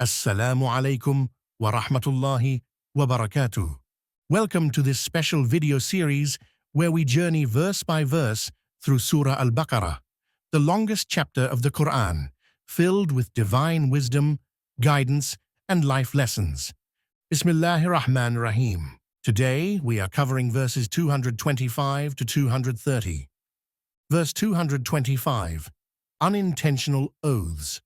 Assalamu alaikum wa rahmatullahi wa barakatuh. Welcome to this special video series where we journey verse by verse through Surah Al-Baqarah, the longest chapter of the Qur'an, filled with divine wisdom, guidance, and life lessons. Bismillahir Rahmanir Rahim. Today we are covering verses 225 to 230. Verse 225. Unintentional oaths.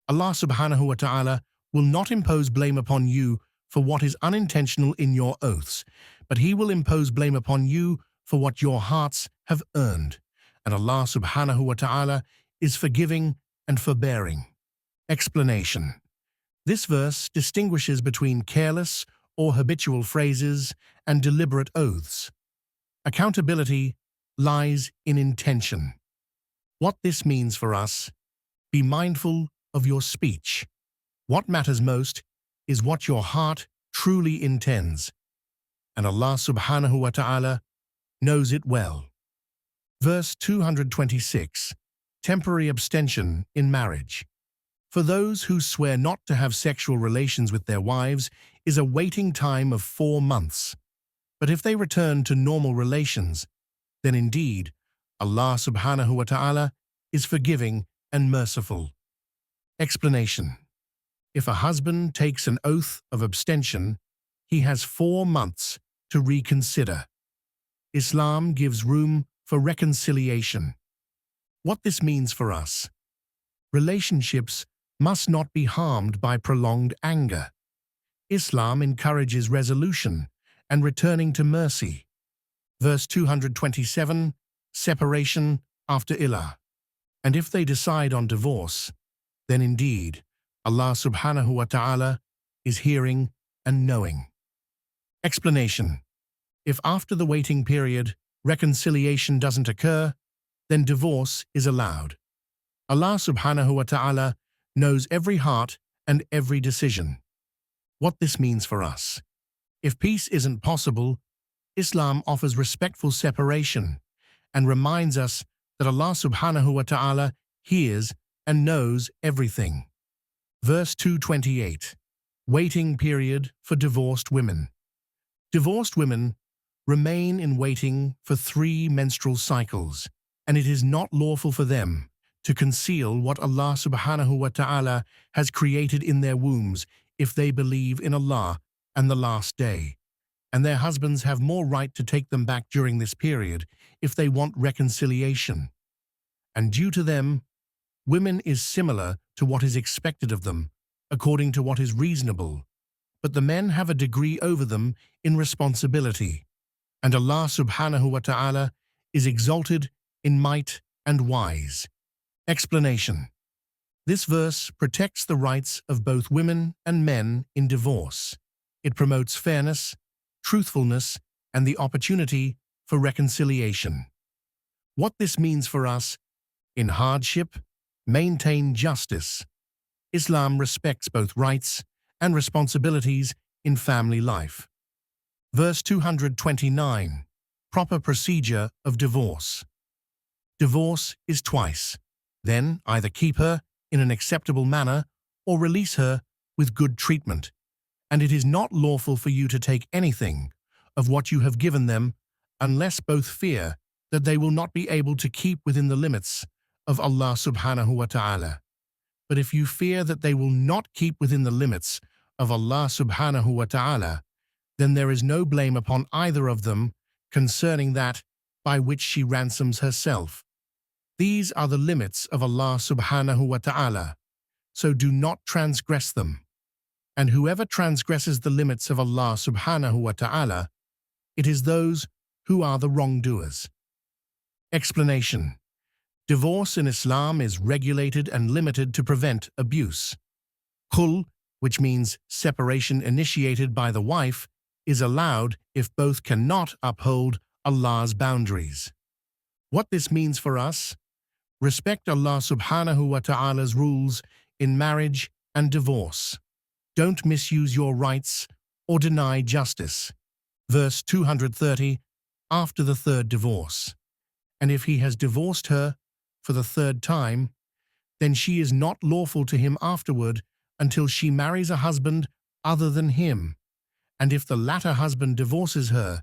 Allah subhanahu wa ta'ala will not impose blame upon you for what is unintentional in your oaths, but He will impose blame upon you for what your hearts have earned. And Allah subhanahu wa ta'ala is forgiving and forbearing. Explanation. This verse distinguishes between careless or habitual phrases and deliberate oaths. Accountability lies in intention. What this means for us: be mindful of your speech. What matters most is what your heart truly intends, and Allah subhanahu wa ta'ala knows it well. Verse 226. Temporary abstention in marriage. For those who swear not to have sexual relations with their wives is a waiting time of 4 months. But if they return to normal relations, then indeed Allah subhanahu wa ta'ala is forgiving and merciful. Explanation. If a husband takes an oath of abstention, he has 4 months to reconsider. Islam gives room for reconciliation. What this means for us: relationships must not be harmed by prolonged anger. Islam encourages resolution and returning to mercy. Verse 227. Separation after ilah. And if they decide on divorce, then indeed Allah subhanahu wa ta'ala is hearing and knowing. Explanation. If after the waiting period reconciliation doesn't occur, then divorce is allowed. Allah subhanahu wa ta'ala knows every heart and every decision. What this means for us: if peace isn't possible, Islam offers respectful separation and reminds us that Allah subhanahu wa ta'ala hears and knows everything. Verse 228. Waiting period for divorced women. Divorced women remain in waiting for 3 menstrual cycles, and it is not lawful for them to conceal what Allah subhanahu wa ta'ala has created in their wombs if they believe in Allah and the last day. And their husbands have more right to take them back during this period if they want reconciliation. And due to them, women is similar to what is expected of them, according to what is reasonable, but the men have a degree over them in responsibility, and Allah subhanahu wa ta'ala is exalted in might and wise. Explanation. This verse protects the rights of both women and men in divorce. It promotes fairness, truthfulness, and the opportunity for reconciliation. What this means for us: in hardship, maintain justice. Islam respects both rights and responsibilities in family life. Verse 229. Proper procedure of divorce. Divorce is twice. Then either keep her in an acceptable manner or release her with good treatment. And it is not lawful for you to take anything of what you have given them unless both fear that they will not be able to keep within the limits of Allah subhanahu wa ta'ala. But if you fear that they will not keep within the limits of Allah subhanahu wa ta'ala, then there is no blame upon either of them concerning that by which she ransoms herself. These are the limits of Allah subhanahu wa ta'ala, so do not transgress them. And whoever transgresses the limits of Allah subhanahu wa ta'ala, it is those who are the wrongdoers. Explanation. Divorce in Islam is regulated and limited to prevent abuse. Khul, which means separation initiated by the wife, is allowed if both cannot uphold Allah's boundaries. What this means for us: respect Allah subhanahu wa ta'ala's rules in marriage and divorce. Don't misuse your rights or deny justice. Verse 230. After the 3rd divorce. And if he has divorced her for the 3rd time, then she is not lawful to him afterward until she marries a husband other than him, and if the latter husband divorces her,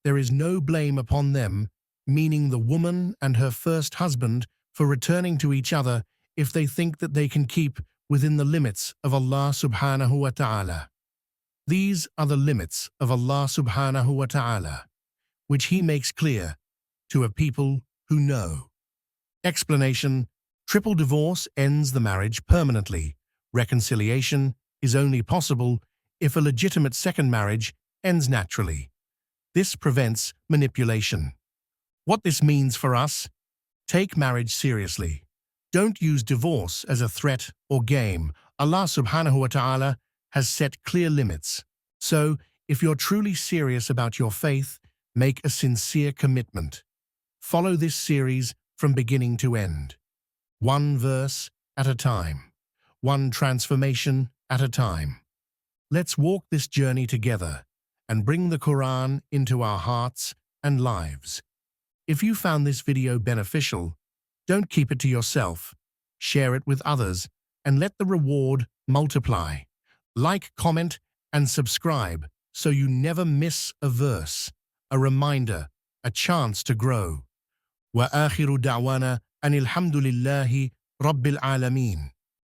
there is no blame upon them, meaning the woman and her first husband, for returning to each other if they think that they can keep within the limits of Allah subhanahu wa ta'ala. These are the limits of Allah subhanahu wa ta'ala, which He makes clear to a people who know. Explanation: triple divorce ends the marriage permanently. Reconciliation is only possible if a legitimate second marriage ends naturally. This prevents manipulation. What this means for us: take marriage seriously. Don't use divorce as a threat or game. Allah subhanahu wa ta'ala has set clear limits. So, if you're truly serious about your faith, make a sincere commitment. Follow this series from beginning to end. One verse at a time. One transformation at a time. Let's walk this journey together and bring the Quran into our hearts and lives. If you found this video beneficial, don't keep it to yourself. Share it with others and let the reward multiply. Like, comment, and subscribe so you never miss a verse, a reminder, a chance to grow. وآخر دعوانا أن الحمد لله رب العالمين.